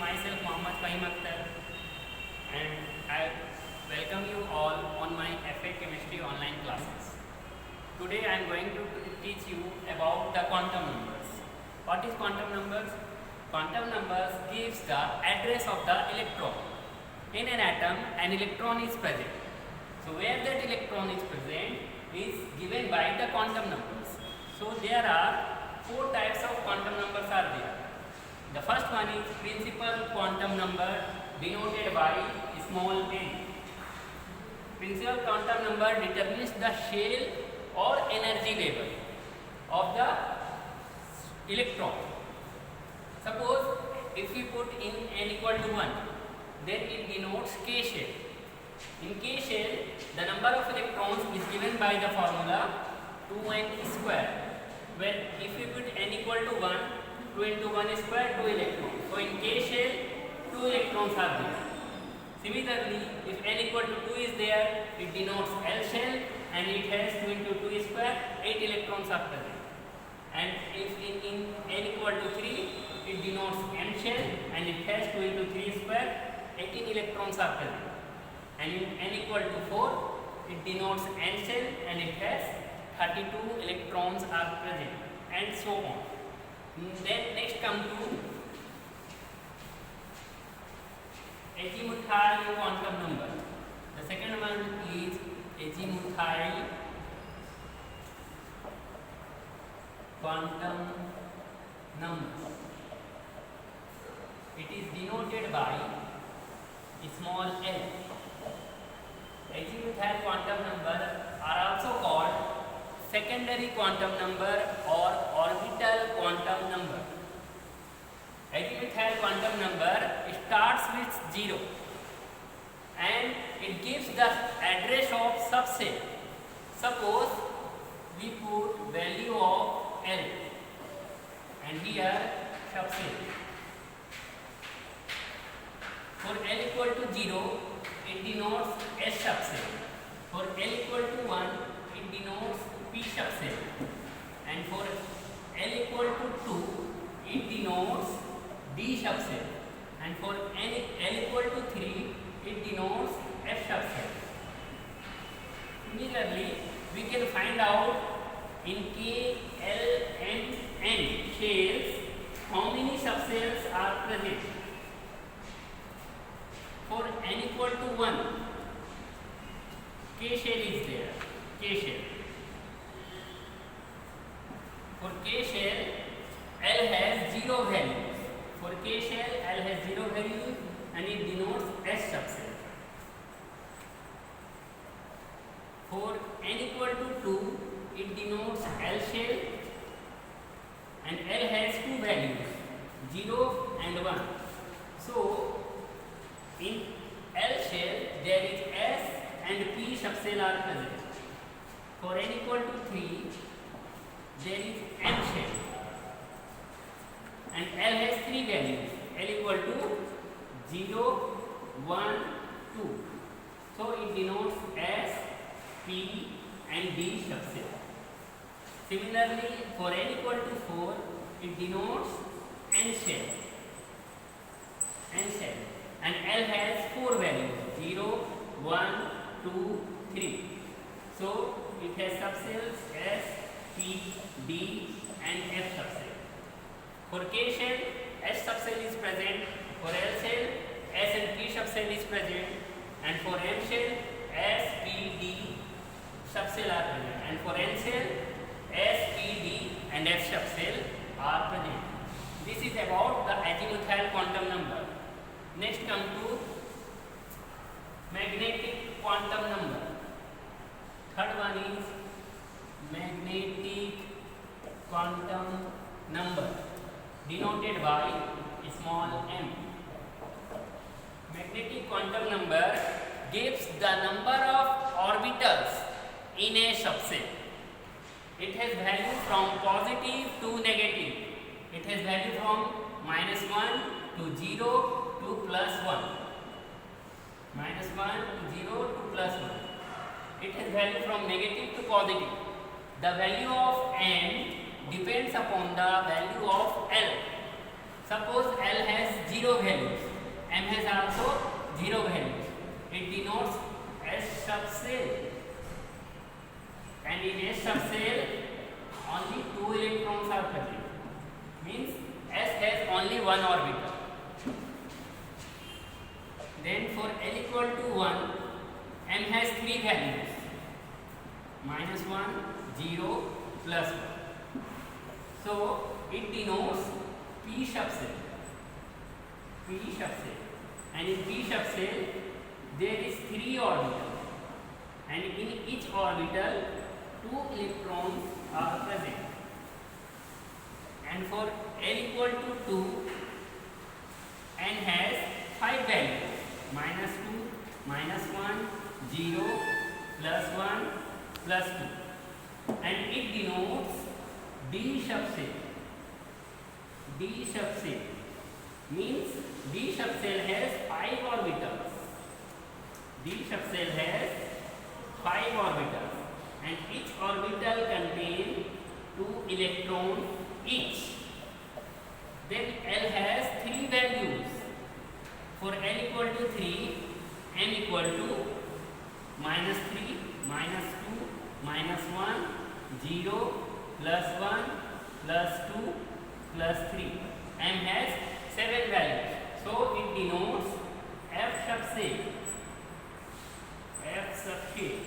myself Mohammad Fahim Akhtar and I welcome you all on my FA Chemistry online classes. Today I am going to teach you about the quantum numbers. What is quantum numbers? Quantum numbers gives the address of the electron. In an atom, an electron is present. So where that electron is present is given by the quantum numbers. So there are four types of quantum numbers are there. The first one is principal quantum number denoted by small n. Principal quantum number determines the shell or energy level of the electron. Suppose if we put in n equal to 1, then it denotes k shell. In k shell, the number of electrons is given by the formula 2n square. When if we put n equal to 1, 2 into 1 square, 2 electrons. So in k shell, 2 electrons are there. Similarly, if n equal to 2 is there, it denotes L shell and it has 2 into 2 square, 8 electrons are present. And if in n equal to 3, it denotes M shell and it has 2 into 3 square, 18 electrons are present. And in n equal to 4, it denotes N shell and it has 32 electrons are present, and so on. Then next come to azimuthal quantum number. The second one is azimuthal quantum number. It is denoted by small l. Azimuthal quantum number are also called secondary quantum number or orbital quantum number. Azimuthal quantum number starts with 0 and it gives the address of subset. Suppose we put value of L and here subset. For L equal to 0, it denotes S subset. For L equal to 1, it denotes P subset. And for L equal to 2, it denotes D subset. And for L equal to 3, it denotes F subset. Similarly, we can find out in K, L, and N shells how many subcells are present. For n equal to 1, K shell is there, K shell. For K shell, L has 0 values. For K shell, L has 0 values and it denotes S subset. For n equal to 2, it denotes L shell and L has 2 values, 0 and 1. So, in L shell, there is S and P subcell are present. For n equal to 3, there is M shell and L has 3 values, L equal to 0, 1, 2. So it denotes S, P and D subcell. Similarly, for n equal to 4, it denotes N shell. N shell. And L has 4 values, 0, 1, 2, 3. So it has subcells S, P, D and F subcell. For K shell, S subcell is present. For L shell, S and P subcell is present. And for M shell, S, P, D subcell are present. And for N shell, S, P, D and F subcell are present. This is about the azimuthal quantum number. Next come to magnetic quantum number. Third one is magnetic quantum number denoted by small m. Magnetic quantum number gives the number of orbitals in a subset. It has value from positive to negative. It has value from -1 to 0 to +1. -1 to 0 to +1. It has value from negative to positive. The value of n depends upon the value of L. Suppose L has 0 zero values. M has also zero values. It denotes S subshell. And in S subshell, only 2 electrons are present. Means S has only one orbital. Then for L equal to 1, M has 3 values. -1, 0, +1. So it denotes P subshell. P subshell. And in P subshell, there is 3 orbitals. And in each orbital, 2 electrons are present. And for L equal to 2, N has 5 values. -2, -1, 0, +1, +2. And it denotes D subshell. D subshell means D subshell has 5 orbitals. D subshell has 5 orbitals, and each orbital contains 2 electrons each. Then L has 3 values. For L equal to 3, M equal to -3, -2, -1, 0, +1, +2, +3. M has 7 values. So it denotes F subshell. F subshell.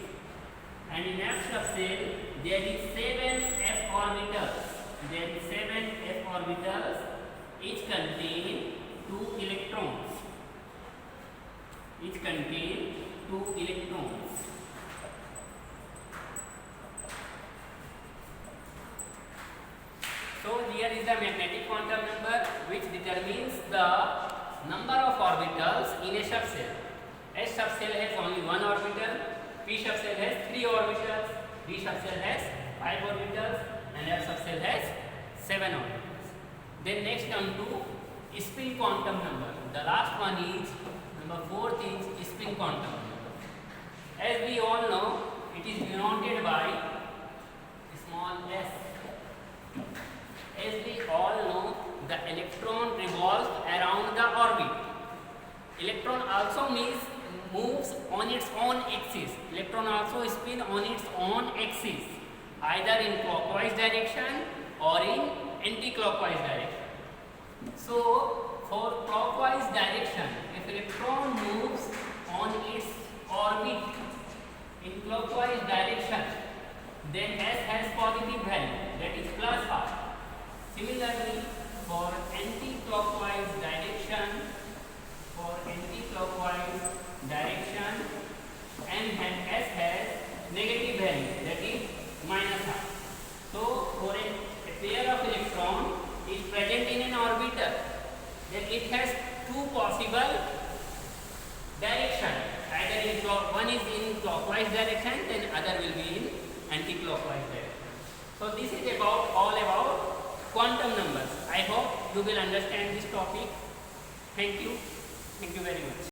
And in F subshell, there is 7 F orbitals. There is 7 F orbitals. Each contain 2 electrons. Each contain 2 electrons. So here is the magnetic quantum number, which determines the number of orbitals in a subshell. S subshell has only 1 orbital, P subshell has 3 orbitals, D subshell has 5 orbitals, and F subshell has 7 orbitals. Then next come to spin quantum number. The last one is number 4th is spin quantum number. As we all know, it is denoted by small s. As we all know, the electron revolves around the orbit. Electron also moves on its own axis. Electron also spin on its own axis, either in clockwise direction or in anti-clockwise direction. So, for clockwise direction, if electron moves on its orbit in clockwise direction, then S has positive value, that is +half. Similarly, for anti-clockwise direction, S has negative value, that is -half. So, for a pair of electron is present in an orbital, then it has 2 possible directions. Either one is in clockwise direction, then other will be in anti-clockwise direction. So this is all about quantum numbers. I hope you will understand this topic. Thank you very much.